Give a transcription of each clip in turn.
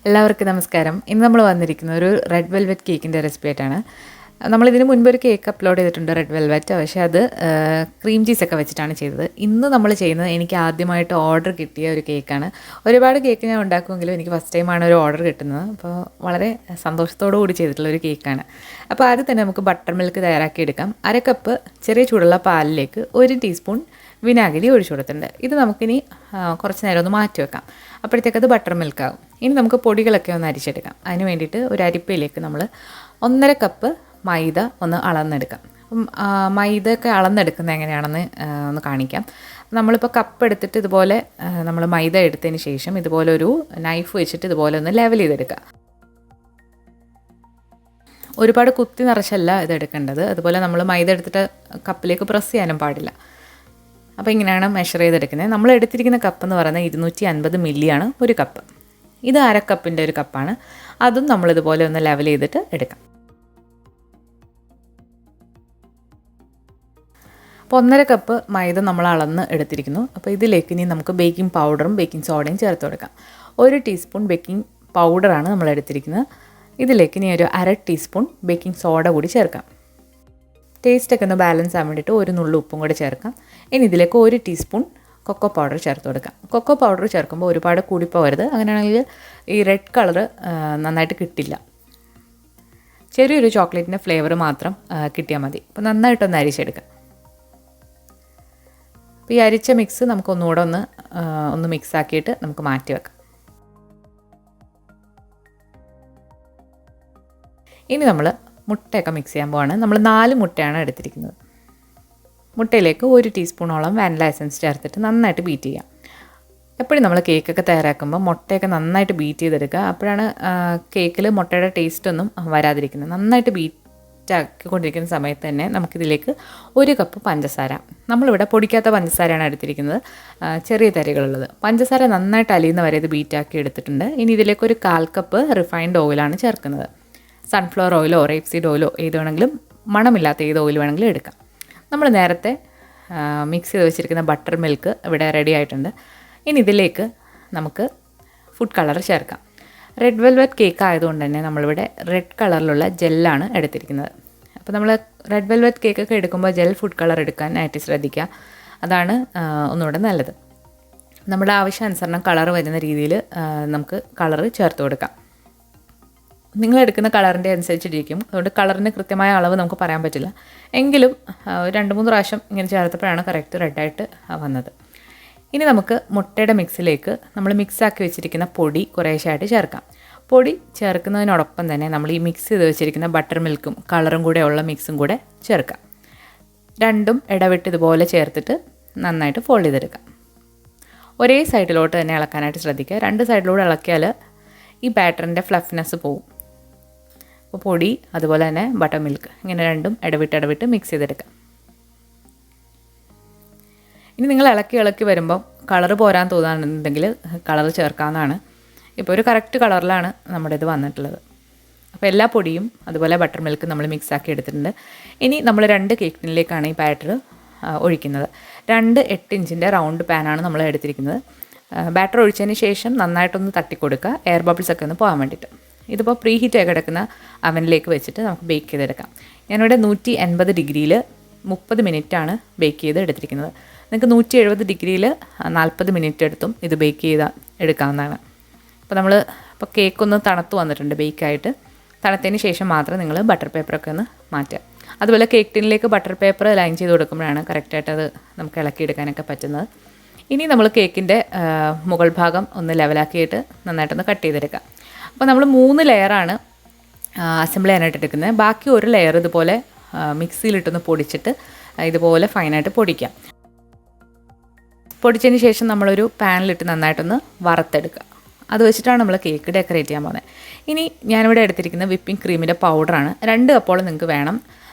എല്ലാവർക്കും നമസ്കാരം. ഇന്ന് നമ്മൾ വന്നിരിക്കുന്നത് ഒരു റെഡ് വെൽവെറ്റ് കേക്കിൻ്റെ റെസിപ്പി ആയിട്ടാണ്. നമ്മളിതിന് മുൻപ് ഒരു കേക്ക് അപ്ലോഡ് ചെയ്തിട്ടുണ്ട്, റെഡ് വെൽവെറ്റ്. പക്ഷേ അത് ക്രീം ചീസൊക്കെ വെച്ചിട്ടാണ് ചെയ്തത്. ഇന്ന് നമ്മൾ ചെയ്യുന്നത് എനിക്ക് ആദ്യമായിട്ട് ഓർഡർ കിട്ടിയ ഒരു കേക്കാണ്. ഒരുപാട് കേക്ക് ഞാൻ ഉണ്ടാക്കുമെങ്കിലും എനിക്ക് ഫസ്റ്റ് ടൈമാണ് ഒരു ഓർഡർ കിട്ടുന്നത്. അപ്പോൾ വളരെ സന്തോഷത്തോടു കൂടി ചെയ്തിട്ടുള്ള ഒരു കേക്കാണ്. അപ്പോൾ ആദ്യം തന്നെ നമുക്ക് ബട്ടർ മിൽക്ക് തയ്യാറാക്കി എടുക്കാം. 1 കപ്പ് ചെറിയ ചൂടുള്ള പാലിലേക്ക് 1 ടീസ്പൂൺ വിനാഗിരി ഒഴിച്ചു കൊടുത്തിട്ടുണ്ട്. ഇത് നമുക്കിനി കുറച്ച് നേരം ഒന്ന് മാറ്റി വെക്കാം. അപ്പോഴത്തേക്കത് ബട്ടർ മിൽക്കാകും. ഇനി നമുക്ക് പൊടികളൊക്കെ ഒന്ന് അരിച്ചെടുക്കാം. അതിന് വേണ്ടിയിട്ട് ഒരു അരിപ്പയിലേക്ക് നമ്മൾ 1.5 കപ്പ് മൈദ ഒന്ന് അളന്നെടുക്കാം. അപ്പം മൈദയൊക്കെ അളന്നെടുക്കുന്നത് എങ്ങനെയാണെന്ന് ഒന്ന് കാണിക്കാം. നമ്മളിപ്പോൾ കപ്പ് എടുത്തിട്ട് ഇതുപോലെ നമ്മൾ മൈദ എടുത്തതിന് ശേഷം ഇതുപോലെ ഒരു നൈഫ് വെച്ചിട്ട് ഇതുപോലെ ഒന്ന് ലെവൽ ചെയ്തെടുക്കുക. ഒരുപാട് കുത്തി നിറച്ചല്ല ഇത് എടുക്കേണ്ടത്. അതുപോലെ നമ്മൾ മൈദ എടുത്തിട്ട് കപ്പിലേക്ക് പ്രസ് ചെയ്യാനും പാടില്ല. അപ്പോൾ ഇങ്ങനെയാണ് മെഷർ ചെയ്തെടുക്കുന്നത്. നമ്മൾ എടുത്തിരിക്കുന്ന കപ്പ് എന്ന് പറയുന്നത് 250 മില്ലിയാണ് ഒരു കപ്പ്. ഇത് 1/2 കപ്പിൻ്റെ ഒരു കപ്പാണ്. അതും നമ്മളിതുപോലെ ഒന്ന് ലെവൽ ചെയ്തിട്ട് എടുക്കാം. അപ്പോൾ 1.5 കപ്പ് മൈദ നമ്മൾ അളന്ന് എടുത്തിരിക്കുന്നു. അപ്പോൾ ഇതിലേക്ക് ഇനി നമുക്ക് ബേക്കിംഗ് പൗഡറും ബേക്കിംഗ് സോഡയും ചേർത്ത് കൊടുക്കാം. 1 ടീസ്പൂൺ ബേക്കിംഗ് പൗഡറാണ് നമ്മൾ എടുത്തിരിക്കുന്നത്. ഇതിലേക്ക് ഇനി ഒരു 1/2 ടീസ്പൂൺ ബേക്കിംഗ് സോഡ കൂടി ചേർക്കാം. ടേസ്റ്റൊക്കെ ഒന്ന് ബാലൻസ് ആകാൻ വേണ്ടിയിട്ട് ഒരു നുള്ളു ഉപ്പും കൂടി ചേർക്കാം. ഇനി ഇതിലേക്ക് 1 ടീസ്പൂൺ കൊക്കോ പൗഡർ ചേർത്ത് കൊടുക്കാം. കൊക്കോ പൗഡർ ചേർക്കുമ്പോൾ ഒരുപാട് കൂടിപ്പോകരുത്. അങ്ങനെയാണെങ്കിൽ ഈ റെഡ് കളറ് നന്നായിട്ട് കിട്ടില്ല. ചെറിയൊരു ചോക്ലേറ്റിൻ്റെ ഫ്ലേവർ മാത്രം കിട്ടിയാൽ മതി. അപ്പോൾ നന്നായിട്ടൊന്ന് അരിച്ചെടുക്കാം. അപ്പോൾ ഈ അരിച്ച മിക്സ് നമുക്കൊന്നുകൂടെ ഒന്ന് മിക്സ് ആക്കിയിട്ട് നമുക്ക് മാറ്റി വെക്കാം. ഇനി നമ്മൾ മുട്ടയൊക്കെ മിക്സ് ചെയ്യാൻ പോവാണ്. നമ്മൾ 4 മുട്ടയാണ് എടുത്തിരിക്കുന്നത്. മുട്ടയിലേക്ക് 1 ടീസ്പൂണോളം വാനില എസൻസ് ചേർത്തിട്ട് നന്നായിട്ട് ബീറ്റ് ചെയ്യാം. എപ്പോഴും നമ്മൾ കേക്കൊക്കെ തയ്യാറാക്കുമ്പോൾ മുട്ടയൊക്കെ നന്നായിട്ട് ബീറ്റ് ചെയ്തെടുക്കുക. അപ്പോഴാണ് കേക്കിൽ മുട്ടയുടെ ടേസ്റ്റ് ഒന്നും വരാതിരിക്കുന്നത്. നന്നായിട്ട് ബീറ്റ് ആക്കിക്കൊണ്ടിരിക്കുന്ന സമയത്ത് തന്നെ നമുക്കിതിലേക്ക് 1 കപ്പ് പഞ്ചസാര, നമ്മളിവിടെ പൊടിക്കാത്ത പഞ്ചസാരയാണ് എടുത്തിരിക്കുന്നത്, ചെറിയ തരികളുള്ളത്. പഞ്ചസാര നന്നായിട്ട് അലിയുന്ന വരെ ഇത് ബീറ്റാക്കി എടുത്തിട്ടുണ്ട്. ഇനി ഇതിലേക്ക് ഒരു 1/4 കപ്പ് റിഫൈൻഡ് ഓയിലാണ് ചേർക്കുന്നത്. സൺഫ്ലവർ ഓയിലോ റേപ്സീഡ് ഓയിലോ ഏത് വേണമെങ്കിലും, മണമില്ലാത്ത ഏത് ഓയിൽ വേണമെങ്കിലും എടുക്കാം. നമ്മൾ നേരത്തെ മിക്സ് ചെയ്ത് വെച്ചിരിക്കുന്ന ബട്ടർ മിൽക്ക് ഇവിടെ റെഡി ആയിട്ടുണ്ട്. ഇനി ഇതിലേക്ക് നമുക്ക് ഫുഡ് കളർ ചേർക്കാം. റെഡ് വെൽവെറ്റ് കേക്ക് ആയതുകൊണ്ട് തന്നെ നമ്മളിവിടെ റെഡ് കളറിലുള്ള ജെല്ലാണ് എടുത്തിരിക്കുന്നത്. അപ്പോൾ നമ്മൾ റെഡ് വെൽവെറ്റ് കേക്കൊക്കെ എടുക്കുമ്പോൾ ജെൽ ഫുഡ് കളർ എടുക്കാനായിട്ട് ശ്രദ്ധിക്കുക. അതാണ് ഒന്നുകൂടെ നല്ലത്. നമ്മുടെ ആവശ്യാനുസരണം കളർ വരുന്ന രീതിയിൽ നമുക്ക് കളർ ചേർത്ത് കൊടുക്കാം. നിങ്ങൾ എടുക്കുന്ന കളറിൻ്റെ അനുസരിച്ചിരിക്കും. അതുകൊണ്ട് കളറിന് കൃത്യമായ അളവ് നമുക്ക് പറയാൻ പറ്റില്ല. എങ്കിലും 2-3 പ്രാവശ്യം ഇങ്ങനെ ചേർത്തപ്പോഴാണ് കറക്റ്റ് റെഡായിട്ട് വന്നത്. ഇനി നമുക്ക് മുട്ടയുടെ മിക്സിലേക്ക് നമ്മൾ മിക്സാക്കി വെച്ചിരിക്കുന്ന പൊടി കുറേശ്ശായിട്ട് ചേർക്കാം. പൊടി ചേർക്കുന്നതിനോടൊപ്പം തന്നെ നമ്മൾ ഈ മിക്സ് ചെയ്ത് വെച്ചിരിക്കുന്ന ബട്ടർ മിൽക്കും കളറും കൂടെ ഉള്ള മിക്സും കൂടെ ചേർക്കാം. രണ്ടും ഇടവിട്ട് ഇതുപോലെ ചേർത്തിട്ട് നന്നായിട്ട് ഫോൾഡ് ചെയ്തെടുക്കാം. ഒരേ സൈഡിലോട്ട് തന്നെ ഇളക്കാനായിട്ട് ശ്രദ്ധിക്കുക. 2 സൈഡിലൂടെ ഇളക്കിയാൽ ഈ ബാറ്ററിൻ്റെ ഫ്ലഫ്നെസ് പോവും. അപ്പോൾ പൊടി അതുപോലെ തന്നെ ബട്ടർ മിൽക്ക് ഇങ്ങനെ രണ്ടും ഇടവിട്ട് മിക്സ് ചെയ്തെടുക്കാം. ഇനി നിങ്ങൾ ഇളക്കി വരുമ്പോൾ കളറ് പോരാൻ തോന്നുന്നുണ്ടെങ്കിൽ കളർ ചേർക്കാവുന്നതാണ്. ഇപ്പോൾ ഒരു കറക്റ്റ് കളറിലാണ് നമ്മുടെ ഇത് വന്നിട്ടുള്ളത്. അപ്പോൾ എല്ലാ പൊടിയും അതുപോലെ ബട്ടർ മിൽക്ക് നമ്മൾ മിക്സാക്കി എടുത്തിട്ടുണ്ട്. ഇനി നമ്മൾ 2 കേക്ക് ടിന്നിലേക്കാണ് ഈ ബാറ്റർ ഒഴിക്കുന്നത്. 2 8 ഇഞ്ചിൻ്റെ റൗണ്ട് പാനാണ് നമ്മൾ എടുത്തിരിക്കുന്നത്. ബാറ്റർ ഒഴിച്ചതിന് ശേഷം നന്നായിട്ടൊന്ന് തട്ടിക്കൊടുക്കുക, എയർ ബബിൾസൊക്കെ ഒന്ന് പോകാൻ വേണ്ടിയിട്ട്. ഇതിപ്പോൾ പ്രീ ഹീറ്റ് ആയി കിടക്കുന്ന അവനിലേക്ക് വെച്ചിട്ട് നമുക്ക് ബേക്ക് ചെയ്തെടുക്കാം. ഞാനിവിടെ 180 ഡിഗ്രിയിൽ 30 മിനിറ്റാണ് ബേക്ക് ചെയ്ത് എടുത്തിരിക്കുന്നത്. നിങ്ങൾക്ക് 170 ഡിഗ്രിയിൽ 40 മിനിറ്റ് എടുത്തും ഇത് ബേക്ക് എടുക്കാവുന്നതാണ്. അപ്പോൾ ഇപ്പോൾ കേക്കൊന്ന് തണുത്ത് വന്നിട്ടുണ്ട് ബേക്കായിട്ട്. തണുത്തതിന് ശേഷം മാത്രം നിങ്ങൾ ബട്ടർ പേപ്പറൊക്കെ ഒന്ന് മാറ്റുക. അതുപോലെ കേക്ക് ടിന്നിലേക്ക് ബട്ടർ പേപ്പർ ലൈൻ ചെയ്ത് കൊടുക്കുമ്പോഴാണ് കറക്റ്റായിട്ട് അത് നമുക്ക് ഇളക്കിയെടുക്കാനൊക്കെ പറ്റുന്നത്. ഇനി നമ്മൾ കേക്കിൻ്റെ മുകൾ ഭാഗം ഒന്ന് ലെവലാക്കിയിട്ട് നന്നായിട്ടൊന്ന് കട്ട് ചെയ്തെടുക്കാം. അപ്പോൾ നമ്മൾ 3 ലെയറാണ് അസംബിൾ ചെയ്യാനായിട്ട് എടുക്കുന്നത്. ബാക്കി ഒരു ലെയർ ഇതുപോലെ മിക്സിയിലിട്ടൊന്ന് പൊടിച്ചിട്ട് ഇതുപോലെ ഫൈനായിട്ട് പൊടിക്കാം. പൊടിച്ചതിന് ശേഷം നമ്മളൊരു പാനിലിട്ട് നന്നായിട്ടൊന്ന് വറുത്തെടുക്കുക. അത് വെച്ചിട്ടാണ് നമ്മൾ കേക്ക് ഡെക്കറേറ്റ് ചെയ്യാൻ പോകുന്നത്. ഇനി ഞാനിവിടെ എടുത്തിരിക്കുന്ന വിപ്പിംഗ് ക്രീമിൻ്റെ പൗഡറാണ്. 2 കപ്പോളം നിങ്ങൾക്ക് വേണം.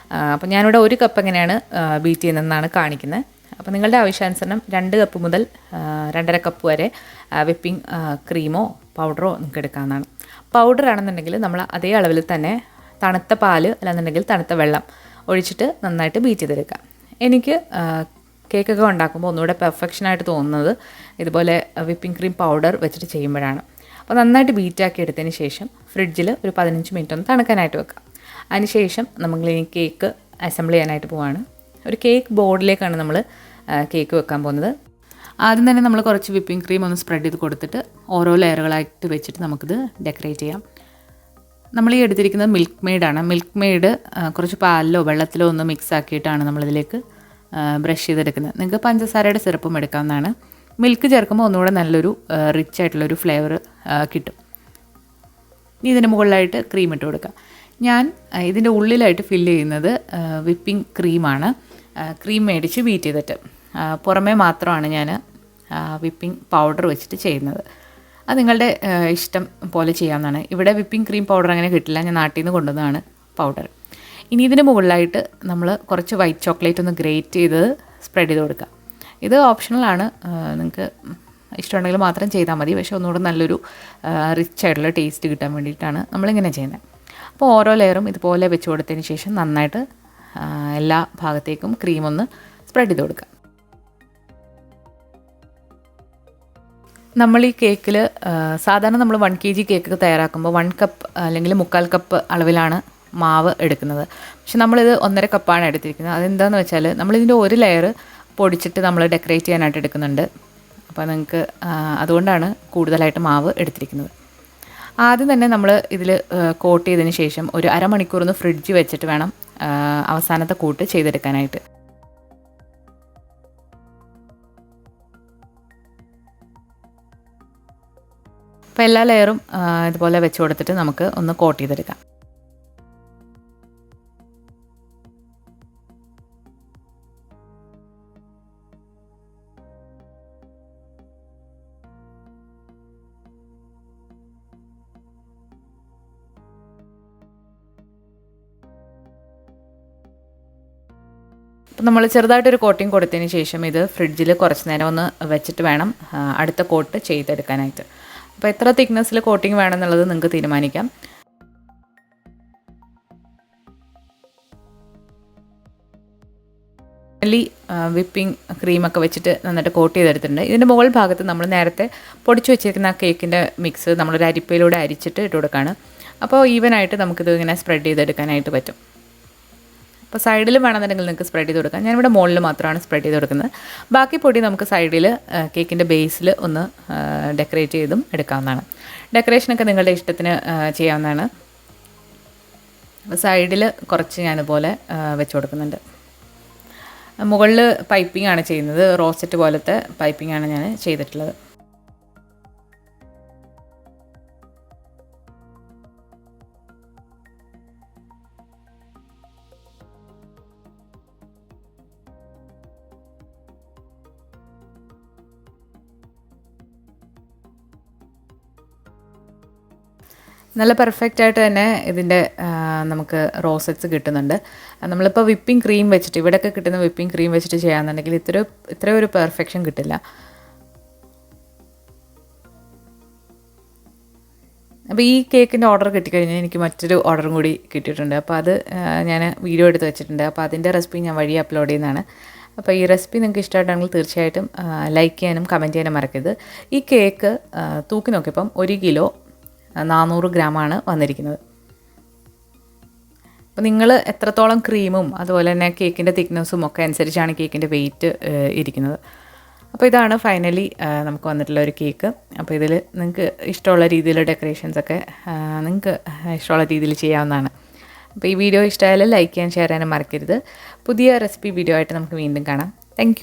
അപ്പോൾ ഞാനിവിടെ 1 കപ്പ് എങ്ങനെയാണ് ബീറ്റ് ചെയ്യുന്നതെന്നാണ് കാണിക്കുന്നത്. അപ്പോൾ നിങ്ങളുടെ ആവശ്യാനുസരണം 2 കപ്പ് മുതൽ 2.5 കപ്പ് വരെ വിപ്പിംഗ് ക്രീമോ പൗഡറോ നിങ്ങൾക്ക് എടുക്കാവുന്നതാണ്. പൗഡർ ആണെന്നുണ്ടെങ്കിൽ നമ്മൾ അതേ അളവിൽ തന്നെ തണുത്ത പാൽ അല്ലാന്നുണ്ടെങ്കിൽ തണുത്ത വെള്ളം ഒഴിച്ചിട്ട് നന്നായിട്ട് ബീറ്റ് ചെയ്തെടുക്കാം. എനിക്ക് കേക്കൊക്കെ ഉണ്ടാക്കുമ്പോൾ ഒന്നുകൂടെ പെർഫെക്ഷനായിട്ട് തോന്നുന്നത് ഇതുപോലെ വിപ്പിംഗ് ക്രീം പൗഡർ വെച്ചിട്ട് ചെയ്യുമ്പോഴാണ്. അപ്പോൾ നന്നായിട്ട് ബീറ്റാക്കി എടുത്തതിന് ശേഷം ഫ്രിഡ്ജിൽ ഒരു 15 മിനിറ്റ് ഒന്ന് തണുക്കാനായിട്ട് വെക്കാം. അതിനുശേഷം നമ്മൾ ഈ കേക്ക് അസംബിൾ ചെയ്യാനായിട്ട് പോവാണ്. ഒരു കേക്ക് ബോർഡിലേക്കാണ് നമ്മൾ കേക്ക് വെക്കാൻ പോകുന്നത്. ആദ്യം തന്നെ നമ്മൾ കുറച്ച് വിപ്പിംഗ് ക്രീം ഒന്ന് സ്പ്രെഡ് ചെയ്ത് കൊടുത്തിട്ട് ഓരോ ലെയറുകളായിട്ട് വെച്ചിട്ട് നമുക്കിത് ഡെക്കറേറ്റ് ചെയ്യാം. നമ്മൾ ഈ എടുത്തിരിക്കുന്നത് മിൽക്ക് മെയ്ഡാണ്. മിൽക്ക് മെയ്ഡ് കുറച്ച് പാലിലോ വെള്ളത്തിലോ ഒന്ന് മിക്സ് ആക്കിയിട്ടാണ് നമ്മളിതിലേക്ക് ബ്രഷ് ചെയ്തെടുക്കുന്നത്. നിങ്ങൾക്ക് പഞ്ചസാരയുടെ സിറപ്പും എടുക്കാവുന്നതാണ്. മിൽക്ക് ചേർക്കുമ്പോൾ ഒന്നുകൂടെ നല്ലൊരു റിച്ച് ആയിട്ടുള്ളൊരു ഫ്ലേവർ കിട്ടും. ഇതിന് മുകളിലായിട്ട് ക്രീം ഇട്ട് കൊടുക്കുക. ഞാൻ ഇതിൻ്റെ ഉള്ളിലായിട്ട് ഫില്ല് ചെയ്യുന്നത് വിപ്പിംഗ് ക്രീമാണ്. ക്രീം മേടിച്ച് ബീറ്റ് ചെയ്തിട്ട് പുറമേ മാത്രമാണ് ഞാൻ വിപ്പിംഗ് പൗഡർ വെച്ചിട്ട് ചെയ്യുന്നത്. അത് നിങ്ങളുടെ ഇഷ്ടം പോലെ ചെയ്യാവുന്നതാണ്. ഇവിടെ വിപ്പിംഗ് ക്രീം പൗഡർ അങ്ങനെ കിട്ടില്ല, ഞാൻ നാട്ടിൽ നിന്ന് കൊണ്ടുവന്നതാണ് പൗഡർ. ഇനി ഇതിന് മുകളിലായിട്ട് നമ്മൾ കുറച്ച് വൈറ്റ് ചോക്ലേറ്റ് ഒന്ന് ഗ്രേറ്റ് ചെയ്ത് സ്പ്രെഡ് ചെയ്ത് കൊടുക്കുക. ഇത് ഓപ്ഷണലാണ്, നിങ്ങൾക്ക് ഇഷ്ടമുണ്ടെങ്കിൽ മാത്രം ചെയ്താൽ മതി. പക്ഷേ ഒന്നുകൂടെ നല്ലൊരു റിച്ച് ആയിട്ടുള്ള ടേസ്റ്റ് കിട്ടാൻ വേണ്ടിയിട്ടാണ് നമ്മളിങ്ങനെ ചെയ്യുന്നത്. അപ്പോൾ ഓരോ ലെയറും ഇതുപോലെ വെച്ച് കൊടുത്തതിന് ശേഷം നന്നായിട്ട് എല്ലാ ഭാഗത്തേക്കും ക്രീം ഒന്ന് സ്പ്രെഡ് ചെയ്ത് കൊടുക്കുക. നമ്മൾ ഈ കേക്കിൽ സാധാരണ നമ്മൾ 1 kg കേക്ക് തയ്യാറാക്കുമ്പോൾ 1 കപ്പ് അല്ലെങ്കിൽ 3/4 കപ്പ് അളവിലാണ് മാവ് എടുക്കുന്നത്. പക്ഷെ നമ്മളിത് 1.5 കപ്പാണ് എടുത്തിരിക്കുന്നത്. അതെന്താണെന്ന് വെച്ചാൽ നമ്മളിതിൻ്റെ ഒരു ലെയർ പൊടിച്ചിട്ട് നമ്മൾ ഡെക്കറേറ്റ് ചെയ്യാനായിട്ട് എടുക്കുന്നുണ്ട്. അപ്പോൾ നിങ്ങൾക്ക് അതുകൊണ്ടാണ് കൂടുതലായിട്ട് മാവ് എടുത്തിരിക്കുന്നത്. ആദ്യം തന്നെ നമ്മൾ ഇതിൽ കോട്ട് ചെയ്തതിന് ശേഷം ഒരു അരമണിക്കൂർ ഒന്ന് ഫ്രിഡ്ജിൽ വെച്ചിട്ട് വേണം അവസാനത്തെ കൂട്ട് ചെയ്തെടുക്കാനായിട്ട്. അപ്പോൾ എല്ലാ ലെയറും ഇതുപോലെ വെച്ച് കൊടുത്തിട്ട് നമുക്ക് ഒന്ന് കോട്ട് ചെയ്തെടുക്കാം. അപ്പോൾ നമ്മൾ ചെറുതായിട്ടൊരു കോട്ടിങ് കൊടുത്തതിന് ശേഷം ഇത് ഫ്രിഡ്ജിൽ കുറച്ച് നേരം ഒന്ന് വെച്ചിട്ട് വേണം അടുത്ത കോട്ട് ചെയ്തെടുക്കാനായിട്ട്. അപ്പോൾ എത്ര തിക്നെസ്സിൽ കോട്ടിങ് വേണമെന്നുള്ളത് നിങ്ങൾക്ക് തീരുമാനിക്കാം. വിപ്പിംഗ് ക്രീമൊക്കെ വെച്ചിട്ട് നന്നായിട്ട് കോട്ട് ചെയ്തെടുത്തിട്ടുണ്ട്. ഇതിൻ്റെ മുകൾ ഭാഗത്ത് നമ്മൾ നേരത്തെ പൊടിച്ചു വെച്ചിരിക്കുന്ന കേക്കിൻ്റെ മിക്സ് നമ്മളൊരു അരിപ്പയിലൂടെ അരിച്ചിട്ട് ഇട്ട് കൊടുക്കുകയാണ്. അപ്പോൾ ഈവനായിട്ട് നമുക്കിത് ഇങ്ങനെ സ്പ്രെഡ് ചെയ്തെടുക്കാനായിട്ട് പറ്റും. അപ്പോൾ സൈഡിൽ വേണമെന്നുണ്ടെങ്കിൽ നിങ്ങൾക്ക് സ്പ്രെഡ് ചെയ്ത് കൊടുക്കാം. ഞാനിവിടെ മുകളിൽ മാത്രമാണ് സ്പ്രെഡ് ചെയ്ത് കൊടുക്കുന്നത്. ബാക്കി പൊടി നമുക്ക് സൈഡിൽ കേക്കിൻ്റെ ബേസിൽ ഒന്ന് ഡെക്കറേറ്റ് ചെയ്തും എടുക്കാവുന്നതാണ്. ഡെക്കറേഷനൊക്കെ നിങ്ങളുടെ ഇഷ്ടത്തിന് ചെയ്യാവുന്നതാണ്. സൈഡിൽ കുറച്ച് ഞാനിതുപോലെ വെച്ച് കൊടുക്കുന്നുണ്ട്. മുകളിൽ പൈപ്പിംഗ് ആണ് ചെയ്യുന്നത്. റോസറ്റ് പോലത്തെ പൈപ്പിംഗ് ആണ് ഞാൻ ചെയ്തിട്ടുള്ളത്. നല്ല പെർഫെക്റ്റായിട്ട് തന്നെ ഇതിൻ്റെ നമുക്ക് റോസറ്റ്സ് കിട്ടുന്നുണ്ട്. നമ്മളിപ്പോൾ വിപ്പിംഗ് ക്രീം വെച്ചിട്ട് ഇവിടെയൊക്കെ കിട്ടുന്ന വിപ്പിംഗ് ക്രീം വെച്ചിട്ട് ചെയ്യാമെന്നുണ്ടെങ്കിൽ ഇത്ര ഒരു പെർഫെക്ഷൻ കിട്ടില്ല. അപ്പോൾ ഈ കേക്കിൻ്റെ ഓർഡർ കിട്ടിക്കഴിഞ്ഞാൽ എനിക്ക് മറ്റൊരു ഓർഡറും കൂടി കിട്ടിയിട്ടുണ്ട്. അപ്പോൾ അത് ഞാൻ വീഡിയോ എടുത്ത് വെച്ചിട്ടുണ്ട്. അപ്പോൾ അതിൻ്റെ റെസിപ്പി ഞാൻ വഴി അപ്ലോഡ് ചെയ്യുന്നതാണ്. അപ്പോൾ ഈ റെസിപ്പി നിങ്ങൾക്ക് ഇഷ്ടമായിട്ടാണെങ്കിൽ തീർച്ചയായിട്ടും ലൈക്ക് ചെയ്യാനും കമൻറ്റ് ചെയ്യാനും മറക്കരുത്. ഈ കേക്ക് തൂക്കി നോക്കിയപ്പം 1 കിലോ 400 ഗ്രാമാണ് വന്നിരിക്കുന്നത്. അപ്പോൾ നിങ്ങൾ എത്രത്തോളം ക്രീമും അതുപോലെ തന്നെ കേക്കിൻ്റെ തിക്നെസ്സും ഒക്കെ അനുസരിച്ചാണ് കേക്കിൻ്റെ വെയിറ്റ് ഇരിക്കുന്നത്. അപ്പോൾ ഇതാണ് ഫൈനലി നമുക്ക് വന്നിട്ടുള്ള ഒരു കേക്ക്. അപ്പോൾ ഇതിൽ നിങ്ങൾക്ക് ഇഷ്ടമുള്ള രീതിയിൽ ഡെക്കറേഷൻസൊക്കെ നിങ്ങൾക്ക് ഇഷ്ടമുള്ള രീതിയിൽ ചെയ്യാവുന്നതാണ്. അപ്പോൾ ഈ വീഡിയോ ഇഷ്ടമായാലും ലൈക്ക് ചെയ്യാൻ ഷെയർ ചെയ്യാനും മറക്കരുത്. പുതിയ റെസിപ്പി വീഡിയോ ആയിട്ട് നമുക്ക് വീണ്ടും കാണാം. താങ്ക്